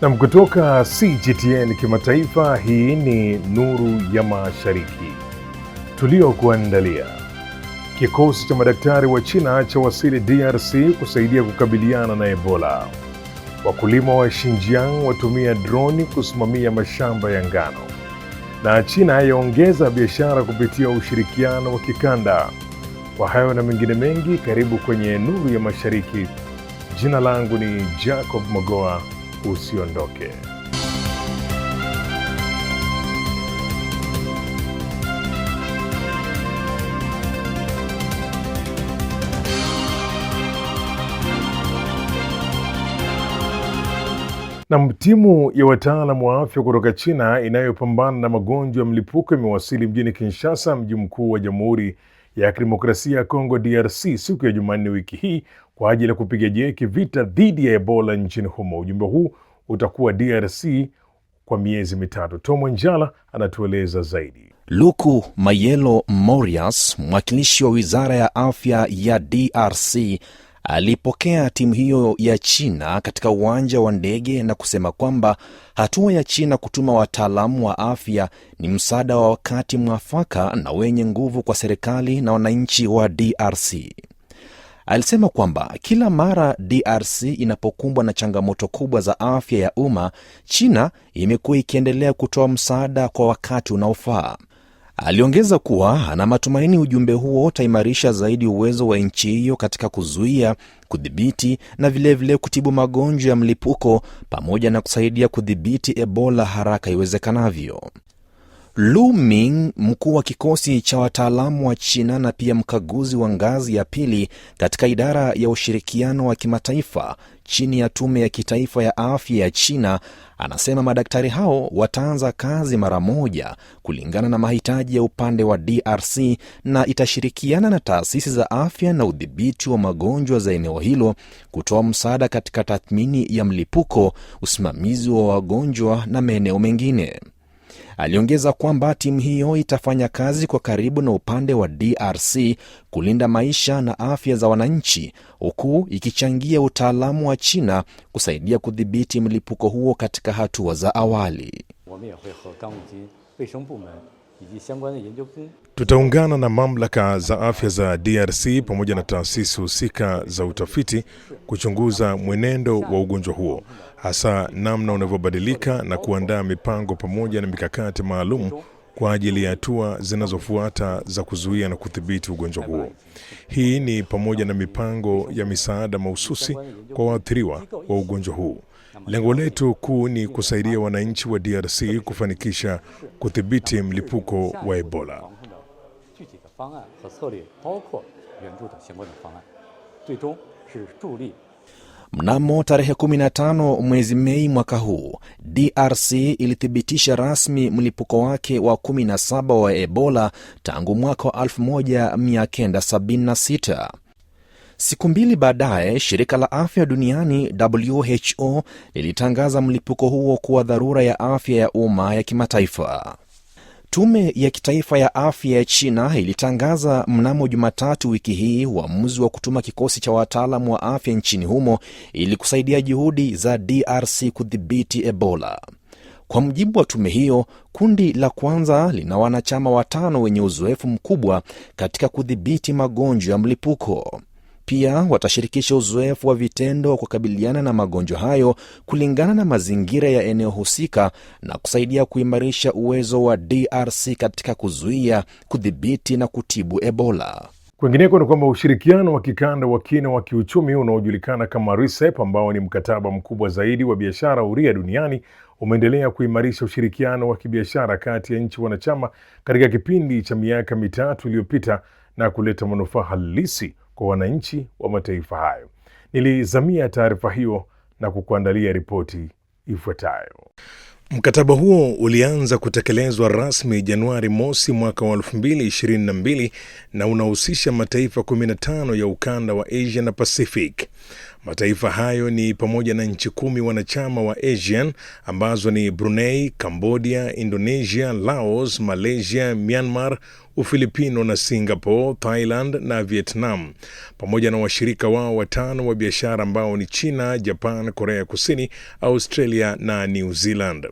Na kutoka CGTN Kimataifa, hii ni Nuru ya Mashariki tuliokuandalia. Kikosi cha madaktari wa China cha wasili DRC kusaidia kukabiliana na Ebola. Wakulima wa Xinjiang watumia droni kusimamia mashamba ya ngano. Na China yaongeza biashara kupitia ushirikiano wa kikanda. Kwa hayo na mengine mengi, karibu kwenye Nuru ya Mashariki. Jina langu ni Jacob Mogoa. Usiondoke. Na timu ya wataalamu wa afya kutoka China inayopambana na magonjwa ya mlipuko imewasili mjini Kinshasa, mji mkuu wa Jamhuri ya Kidemokrasia ya Kongo DRC, siku ya Jumanne wiki hii kwa ajili ya kupiga jeki vita dhidi ya Ebola nchini humo. Ujumbe huu utakuwa DRC kwa miezi mitatu. Tomo Njala anatueleza zaidi. Luku Mayelo Morias, mwakilishi wa Wizara ya Afya ya DRC, alipokea timu hiyo ya China katika uwanja wa ndege na kusema kwamba hatua ya China kutuma wataalamu wa afya ni msaada wa wakati mwafaka na wenye nguvu kwa serikali na wananchi wa DRC. Alisema kwamba kila mara DRC inapokumbwa na changamoto kubwa za afya ya umma, China imekuwa ikiendelea kutoa msaada kwa wakati unaofaa. Aliongeza kuwa ana matumaini ujumbe huo utaimarisha zaidi uwezo wa nchi hiyo katika kuzuia, kudhibiti na vilevile kutibu magonjwa ya mlipuko pamoja na kusaidia kudhibiti Ebola haraka iwezekanavyo. Lu Ming, mkuu wa kikosi cha wataalamu wa China na pia mkaguzi wa ngazi ya pili katika idara ya ushirikiano wa kimataifa chini ya Tume ya Kitaifa ya Afya ya China, anasema madaktari hao wataanza kazi mara moja kulingana na mahitaji ya upande wa DRC na itashirikiana na taasisi za afya na udhibiti wa magonjwa za eneo hilo kutoa msaada katika tathmini ya mlipuko, usimamizi wa wagonjwa na maeneo mengine. Aliongeza kwamba timu hiyo itafanya kazi kwa karibu na upande wa DRC kulinda maisha na afya za wananchi, huku ikichangia utaalamu wa China kusaidia kudhibiti mlipuko huo katika hatua za awali. Tutaungana na mamlaka za afya za DRC pamoja na taasisi husika za utafiti kuchunguza mwenendo wa ugonjwa huo, hasa namna unavyobadilika, na kuandaa mipango pamoja na mikakati maalum kwa ajili ya hatua zinazofuata za kuzuia na kudhibiti ugonjwa huo. Hii ni pamoja na mipango ya misaada mahususi kwa waathiriwa wa ugonjwa huu. Lengo letu kuu ni kusaidia wananchi wa DRC kufanikisha kudhibiti mlipuko wa Ebola. Mnamo tarehe 15 mwezi Mei mwaka huu, DRC ilithibitisha rasmi mlipuko wake wa 17 wa Ebola tangu mwaka 1976. Siku mbili baadaye, shirika la afya duniani WHO lilitangaza mlipuko huo kuwa dharura ya afya ya umma ya kimataifa. Tume ya Kitaifa ya Afya ya China ilitangaza mnamo Jumatatu wiki hii uamuzi wa kutuma kikosi cha wataalamu wa afya nchini humo ili kusaidia juhudi za DRC kudhibiti Ebola. Kwa mujibu wa tume hiyo, kundi la kwanza lina wanachama 5 wenye uzoefu mkubwa katika kudhibiti magonjwa ya mlipuko. Pia watashirikisha uzoefu wa vitendo wa kukabiliana na magonjwa hayo kulingana na mazingira ya eneo husika na kusaidia kuimarisha uwezo wa DRC katika kuzuia, kudhibiti na kutibu Ebola. Kwingineko ni kwamba ushirikiano wa kikanda wa kina wa kiuchumi unaojulikana kama RCEP, ambao ni mkataba mkubwa zaidi wa biashara huria duniani, umeendelea kuimarisha ushirikiano wa kibiashara kati ya nchi wanachama katika kipindi cha miaka 3 iliyopita na kuleta manufaa halisi kwa wananchi wa mataifa hayo. Nilizamia taarifa hiyo na kukuandalia ripoti ifuatayo. Mkataba huo ulianza kutekelezwa rasmi Januari mosi mwaka wa 2022 na unahusisha mataifa 15 ya ukanda wa Asia na Pacific. Mataifa hayo ni pamoja na nchi 10 wanachama wa ASEAN ambazo ni Brunei, Cambodia, Indonesia, Laos, Malaysia, Myanmar, Ufilipino na Singapore, Thailand na Vietnam, pamoja na washirika wao 5 wa biashara ambao ni China, Japan, Korea Kusini, Australia na New Zealand.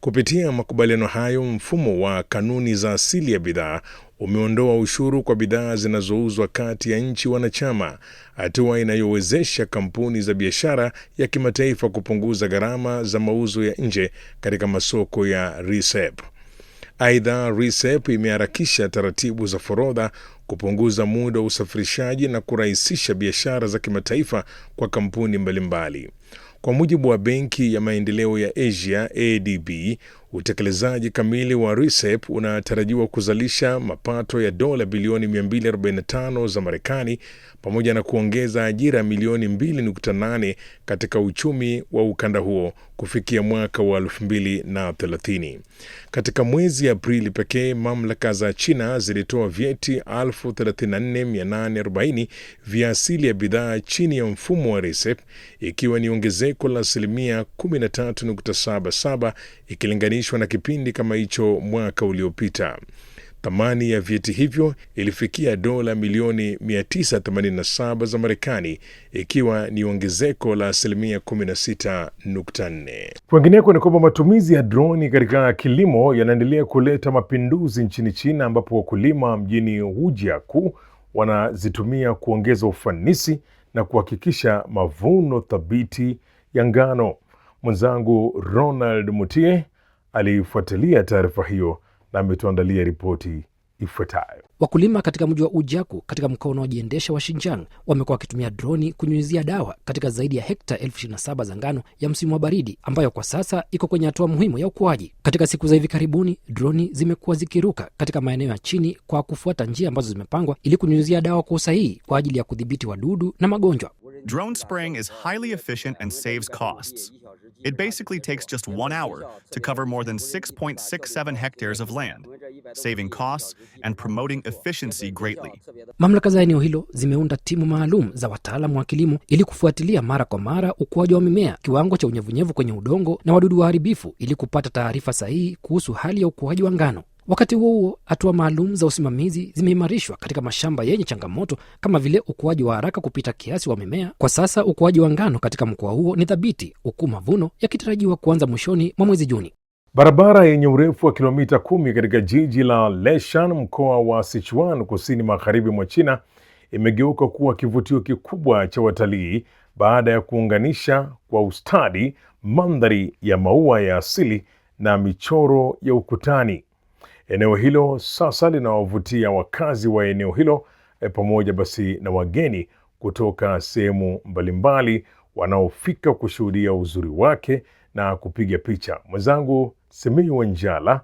Kupitia makubaliano hayo, mfumo wa kanuni za asili ya bidhaa umeondoa ushuru kwa bidhaa zinazouzwa kati ya nchi wanachama, hatua inayowezesha kampuni za biashara ya kimataifa kupunguza gharama za mauzo ya nje katika masoko ya RCEP. Aidha, RCEP imeharakisha taratibu za forodha, kupunguza muda wa usafirishaji na kurahisisha biashara za kimataifa kwa kampuni mbalimbali. Kwa mujibu wa Benki ya Maendeleo ya Asia ADB, utekelezaji kamili wa RCEP unatarajiwa kuzalisha mapato ya dola bilioni 245 za Marekani pamoja na kuongeza ajira milioni 2.8 katika uchumi wa ukanda huo kufikia mwaka wa 2030. Katika mwezi Aprili pekee, mamlaka za China zilitoa vyeti 34,840 vya asili ya bidhaa chini ya mfumo wa RCEP, ikiwa ni ongezeko la asilimia 13.77 ikilinganishwa na kipindi kama hicho mwaka uliopita. Thamani ya vyeti hivyo ilifikia dola milioni 987 za Marekani, ikiwa ni ongezeko la asilimia 16.4. Kwingineko ni kwamba matumizi ya droni katika kilimo yanaendelea kuleta mapinduzi nchini China, ambapo wakulima mjini Hujiaku wanazitumia kuongeza ufanisi na kuhakikisha mavuno thabiti ya ngano. Mwenzangu Ronald Mutie alifuatilia taarifa hiyo na ametuandalia ripoti ifuatayo. Wakulima katika mji wa Hujiaku katika mkoa unaojiendesha wa Xinjiang wamekuwa wakitumia droni kunyunyizia dawa katika zaidi ya hekta 27,000 za ngano ya msimu wa baridi, ambayo kwa sasa iko kwenye hatua muhimu ya ukuaji. Katika siku za hivi karibuni, droni zimekuwa zikiruka katika maeneo ya chini kwa kufuata njia ambazo zimepangwa ili kunyunyizia dawa kwa usahihi kwa ajili ya kudhibiti wadudu na magonjwa. Drone spraying is highly efficient and saves costs. It basically takes just 1 hour to cover more than 6.67 hectares of land, saving costs and promoting efficiency greatly. Mamlaka za eneo hilo zimeunda timu maalum za wataalamu wa kilimo ili kufuatilia mara kwa mara ukuaji wa mimea, kiwango cha unyevunyevu kwenye udongo na wadudu waharibifu ili kupata taarifa sahihi kuhusu hali ya ukuaji wa ngano. Wakati huo, hatua maalum za usimamizi zimeimarishwa katika mashamba yenye changamoto kama vile ukuaji wa haraka kupita kiasi wa mimea. Kwa sasa ukuaji wa ngano katika mkoa huo ni thabiti, huku mavuno yakitarajiwa kuanza mwishoni mwa mwezi Juni. Barabara yenye urefu wa kilomita 10 katika jiji la Leshan, mkoa wa Sichuan, kusini magharibi mwa China, imegeuka kuwa kivutio kikubwa cha watalii baada ya kuunganisha kwa ustadi mandhari ya maua ya asili na michoro ya ukutani. Eneo hilo sasa linawavutia wakazi wa eneo hilo pamoja basi na wageni kutoka sehemu mbalimbali wanaofika kushuhudia uzuri wake na kupiga picha. Mwenzangu Simiyu Wanjala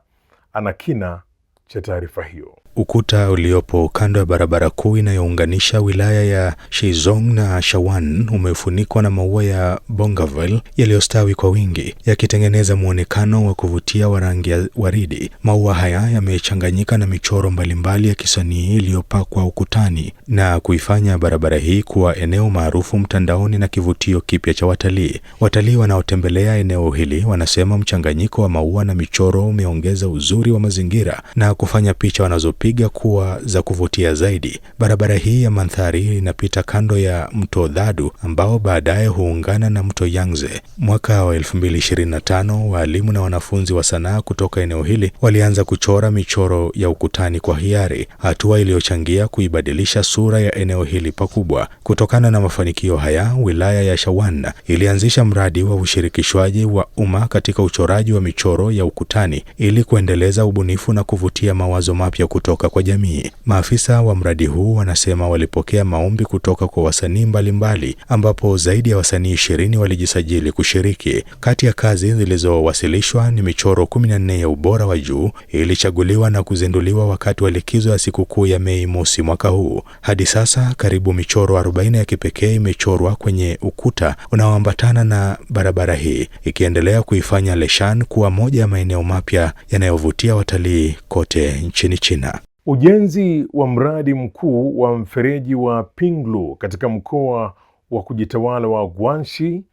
ana kina cha taarifa hiyo. Ukuta uliopo kando ya barabara kuu inayounganisha wilaya ya Shizong na Shawan umefunikwa na maua ya Bougainville yaliyostawi kwa wingi, yakitengeneza muonekano wa kuvutia wa rangi ya waridi. Maua haya yamechanganyika na michoro mbalimbali ya kisanii iliyopakwa ukutani na kuifanya barabara hii kuwa eneo maarufu mtandaoni na kivutio kipya cha watalii. Watalii wanaotembelea eneo hili wanasema mchanganyiko wa maua na michoro umeongeza uzuri wa mazingira na kufanya picha wanazopiga kuwa za kuvutia zaidi. Barabara hii ya mandhari inapita kando ya mto Dhadu ambao baadaye huungana na mto Yangtze. Mwaka wa 2025, walimu na wanafunzi wa sanaa kutoka eneo hili walianza kuchora michoro ya ukutani kwa hiari, hatua iliyochangia kuibadilisha sura ya eneo hili pakubwa. Kutokana na mafanikio haya, wilaya ya Shawan ilianzisha mradi wa ushirikishwaji wa umma katika uchoraji wa michoro ya ukutani ili kuendeleza ubunifu na kuvutia mawazo mapya kutoka kwa jamii. Maafisa wa mradi huu wanasema walipokea maombi kutoka kwa wasanii mbalimbali, ambapo zaidi ya wasanii 20 walijisajili kushiriki. Kati ya kazi zilizowasilishwa ni michoro 14 ya ubora wa juu ilichaguliwa na kuzinduliwa wakati wa likizo ya sikukuu ya Mei Mosi mwaka huu. Hadi sasa karibu michoro 40 ya kipekee imechorwa kwenye ukuta unaoambatana na barabara hii, ikiendelea kuifanya Leshan kuwa moja ya maeneo mapya yanayovutia watalii kote nchini China. Ujenzi wa mradi mkuu wa mfereji wa Pinglu katika mkoa wa kujitawala wa Guangxi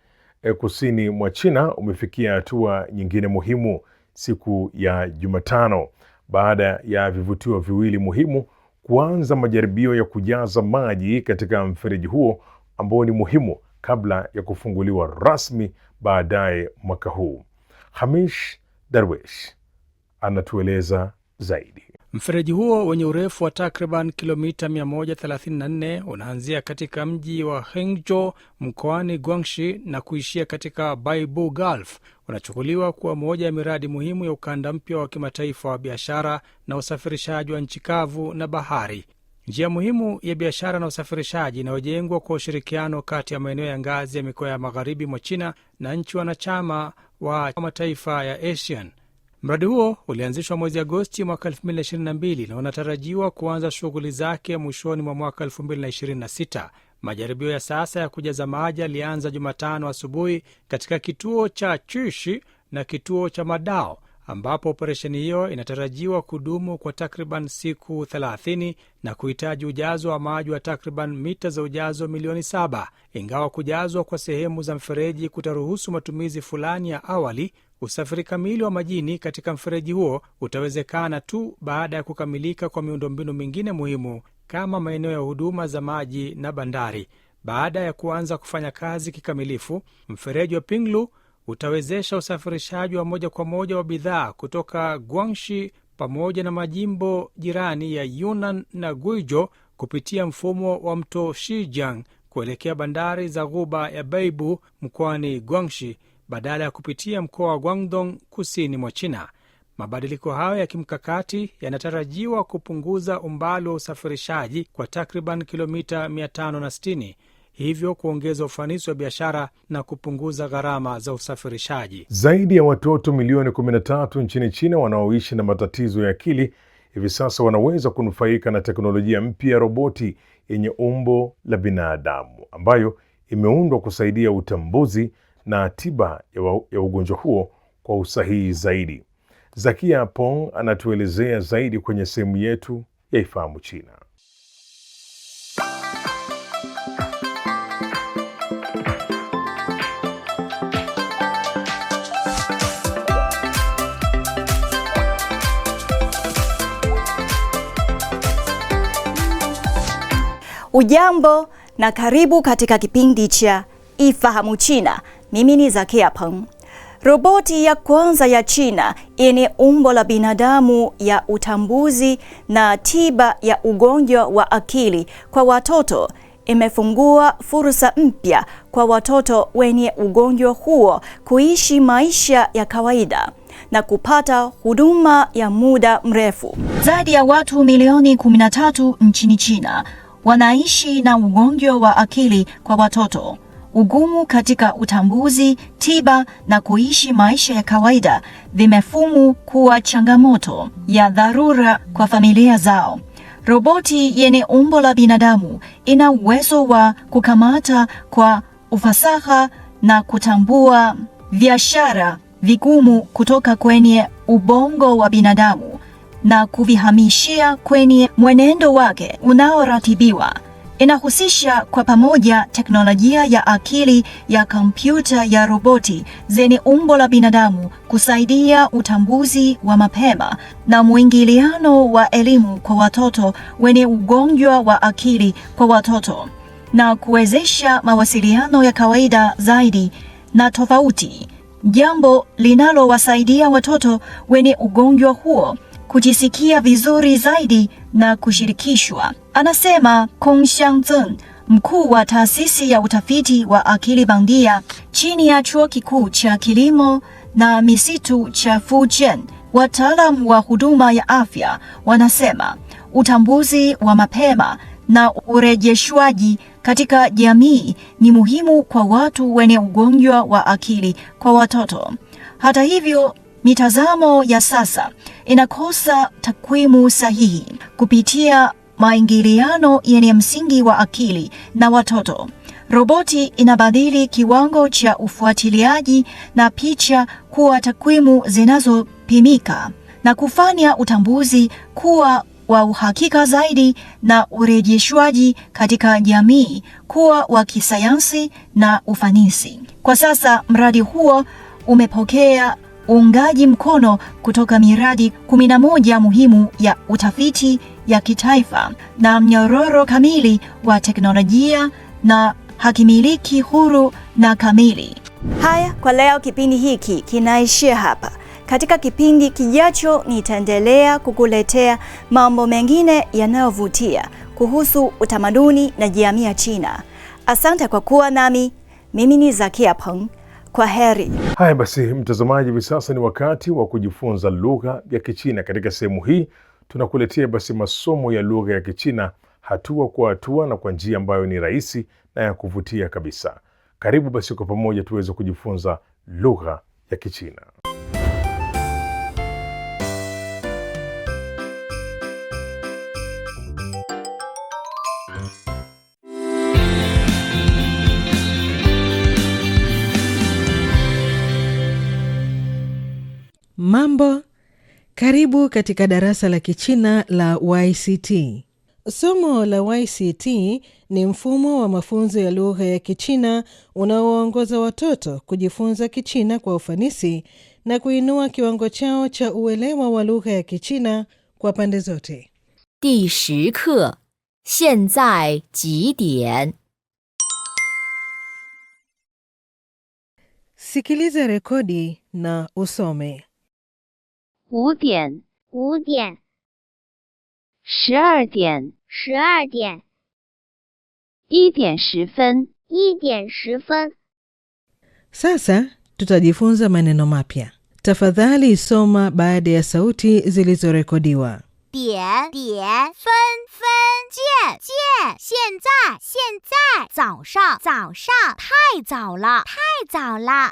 kusini mwa China umefikia hatua nyingine muhimu siku ya Jumatano baada ya vivutio viwili muhimu kuanza majaribio ya kujaza maji katika mfereji huo ambao ni muhimu kabla ya kufunguliwa rasmi baadaye mwaka huu. Hamish Darwish anatueleza zaidi. Mfereji huo wenye urefu wa takriban kilomita 134 unaanzia katika mji wa Hangzhou mkoani Guangxi na kuishia katika Baibu Gulf. Unachukuliwa kuwa moja ya miradi muhimu ya ukanda mpya wa kimataifa wa biashara na usafirishaji wa nchi kavu na bahari. Njia muhimu ya biashara na usafirishaji inayojengwa kwa ushirikiano kati ya maeneo ya ngazi ya mikoa ya magharibi mwa China na nchi wanachama wa mataifa ya ASEAN. Mradi huo ulianzishwa mwezi Agosti mwaka 2022 na unatarajiwa kuanza shughuli zake mwishoni mwa mwaka 2026. Majaribio ya sasa ya kujaza maji yalianza Jumatano asubuhi katika kituo cha Chushi na kituo cha Madao, ambapo operesheni hiyo inatarajiwa kudumu kwa takriban siku 30 na kuhitaji ujazo wa maji wa takriban mita za ujazo milioni 7. Ingawa kujazwa kwa sehemu za mfereji kutaruhusu matumizi fulani ya awali, usafiri kamili wa majini katika mfereji huo utawezekana tu baada ya kukamilika kwa miundombinu mingine muhimu kama maeneo ya huduma za maji na bandari. Baada ya kuanza kufanya kazi kikamilifu, mfereji wa Pinglu utawezesha usafirishaji wa moja kwa moja wa bidhaa kutoka Guangxi pamoja na majimbo jirani ya Yunnan na Guizhou kupitia mfumo wa mto Shijiang kuelekea bandari za ghuba ya Beibu mkoani Guangxi badala ya kupitia mkoa wa Guangdong kusini mwa China. Mabadiliko hayo ya kimkakati yanatarajiwa kupunguza umbali wa usafirishaji kwa takriban kilomita 560, hivyo kuongeza ufanisi wa biashara na kupunguza gharama za usafirishaji. Zaidi ya watoto milioni 13 nchini China wanaoishi na matatizo ya akili hivi sasa wanaweza kunufaika na teknolojia mpya ya roboti yenye umbo la binadamu ambayo imeundwa kusaidia utambuzi na tiba ya ugonjwa huo kwa usahihi zaidi. Zakia Pong anatuelezea zaidi kwenye sehemu yetu ya Ifahamu China. Ujambo na karibu katika kipindi cha Ifahamu China. Mimi ni Zakia Peng. Roboti ya kwanza ya China yenye umbo la binadamu ya utambuzi na tiba ya ugonjwa wa akili kwa watoto imefungua fursa mpya kwa watoto wenye ugonjwa huo kuishi maisha ya kawaida na kupata huduma ya muda mrefu. Zaidi ya watu milioni 13 nchini China wanaishi na ugonjwa wa akili kwa watoto. Ugumu katika utambuzi, tiba na kuishi maisha ya kawaida vimefumu kuwa changamoto ya dharura kwa familia zao. Roboti yenye umbo la binadamu ina uwezo wa kukamata kwa ufasaha na kutambua biashara vigumu kutoka kwenye ubongo wa binadamu na kuvihamishia kwenye mwenendo wake unaoratibiwa. Inahusisha kwa pamoja teknolojia ya akili ya kompyuta ya roboti zenye umbo la binadamu kusaidia utambuzi wa mapema na mwingiliano wa elimu kwa watoto wenye ugonjwa wa akili kwa watoto na kuwezesha mawasiliano ya kawaida zaidi na tofauti, jambo linalowasaidia watoto wenye ugonjwa huo kujisikia vizuri zaidi na kushirikishwa, anasema Kong Xiangzhen, mkuu wa taasisi ya utafiti wa akili bandia chini ya chuo kikuu cha kilimo na misitu cha Fujian. Wataalamu wa huduma ya afya wanasema utambuzi wa mapema na urejeshwaji katika jamii ni muhimu kwa watu wenye ugonjwa wa akili kwa watoto. Hata hivyo, mitazamo ya sasa inakosa takwimu sahihi kupitia maingiliano yenye msingi wa akili na watoto. Roboti inabadili kiwango cha ufuatiliaji na picha kuwa takwimu zinazopimika na kufanya utambuzi kuwa wa uhakika zaidi na urejeshwaji katika jamii kuwa wa kisayansi na ufanisi. Kwa sasa mradi huo umepokea uungaji mkono kutoka miradi 11 muhimu ya utafiti ya kitaifa na mnyororo kamili wa teknolojia na hakimiliki huru na kamili. Haya, kwa leo kipindi hiki kinaishia hapa. Katika kipindi kijacho nitaendelea kukuletea mambo mengine yanayovutia kuhusu utamaduni na jamii ya China. Asante kwa kuwa nami. Mimi ni Zakia Peng. Kwa heri. Haya basi, mtazamaji, hivi sasa ni wakati wa kujifunza lugha ya Kichina. Katika sehemu hii tunakuletea basi masomo ya lugha ya Kichina hatua kwa hatua na kwa njia ambayo ni rahisi na ya kuvutia kabisa. Karibu basi kwa pamoja tuweze kujifunza lugha ya Kichina. Mambo, karibu katika darasa la Kichina la YCT. Somo la YCT ni mfumo wa mafunzo ya lugha ya Kichina unaoongoza watoto kujifunza Kichina kwa ufanisi na kuinua kiwango chao cha uelewa wa lugha ya Kichina kwa pande zote. 第10课，现在几点？ Sikiliza rekodi na usome. 5点、 5点、 12点、 12点、 1点10分、 1点10分。 Sasa tutajifunza maneno mapya. Tafadhali soma baada ya sauti zilizorekodiwa. 点、点、分、分、见、见、现在、现在、早上、早上、太早了、太早了。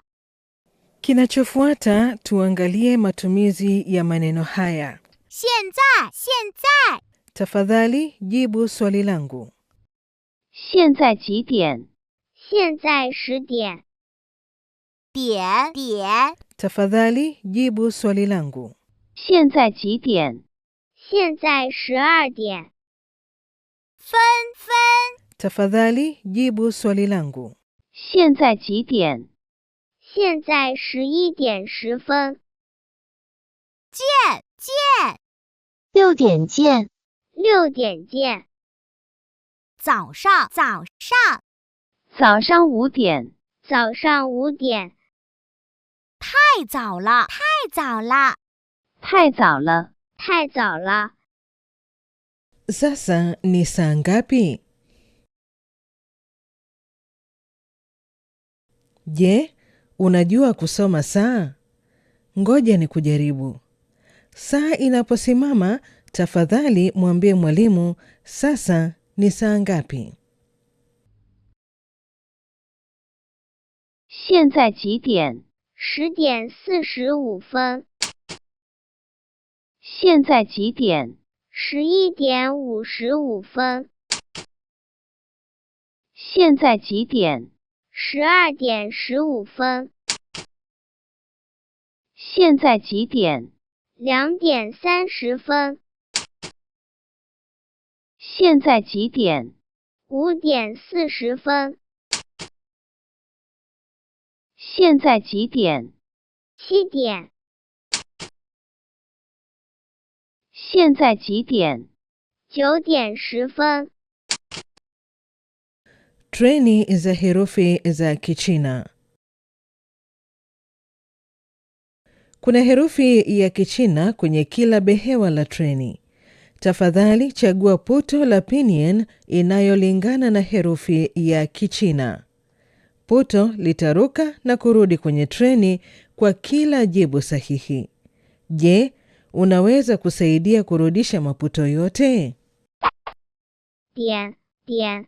Kinachofuata tuangalie matumizi ya maneno haya. 现在、现在。 Tafadhali jibu swali langu. 现在几点？ 现在10点。 点、点。 Tafadhali jibu swali langu. 现在几点？ 现在12点。 分、分。 Tafadhali jibu swali langu. 现在几点？ 现在11点10分。 见、见。 6点见。 6点见。 早上、早上。 早上5点。 早上5点。 太早了、太早了。 太早了。 太早了。 Sasa ni saa ngapi? Je, unajua kusoma saa? Ngoja ni kujaribu. Saa inaposimama, tafadhali mwambie mwalimu, sasa ni saa ngapi? 现在几点？ 10点45分。 现在几点？ 11点55分。 现在几点？ 12点15分。 现在几点？ 2点30分。 现在几点？ 5点40分。 现在几点？ 7点。 现在几点？ 9点10分。 Treni za herufi za Kichina. Kuna herufi ya Kichina kwenye kila behewa la treni. Tafadhali chagua puto la pinyin inayolingana na herufi ya Kichina. Puto litaruka na kurudi kwenye treni kwa kila jibu sahihi. Je, unaweza kusaidia kurudisha maputo yote? 点、点。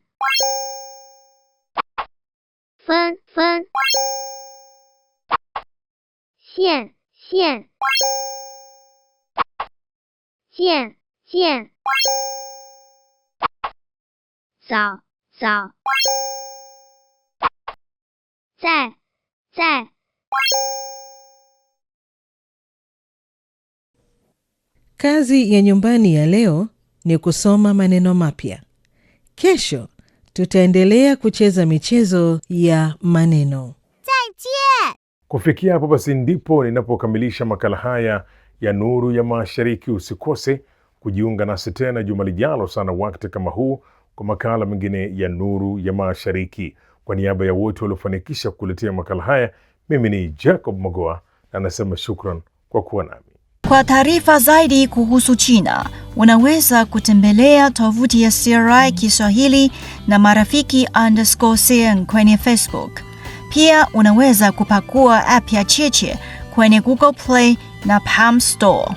分、分。 线、线。 见、见。 早、早。 在、在。 Kazi ya nyumbani ya leo ni kusoma maneno mapya. Kesho tutaendelea kucheza michezo ya maneno. Kufikia hapo basi ndipo ninapokamilisha makala haya ya Nuru ya Mashariki. Usikose kujiunga nasi tena juma lijalo sana wakati kama huu kwa makala mengine ya Nuru ya Mashariki. Kwa niaba ya wote waliofanikisha kuletea makala haya, mimi ni Jacob Magoa na nasema shukran kwa kuwa nami. Kwa taarifa zaidi kuhusu China, unaweza kutembelea tovuti ya CRI Kiswahili na marafiki_CN kwenye Facebook. Pia unaweza kupakua app ya Cheche kwenye Google Play na Palm Store.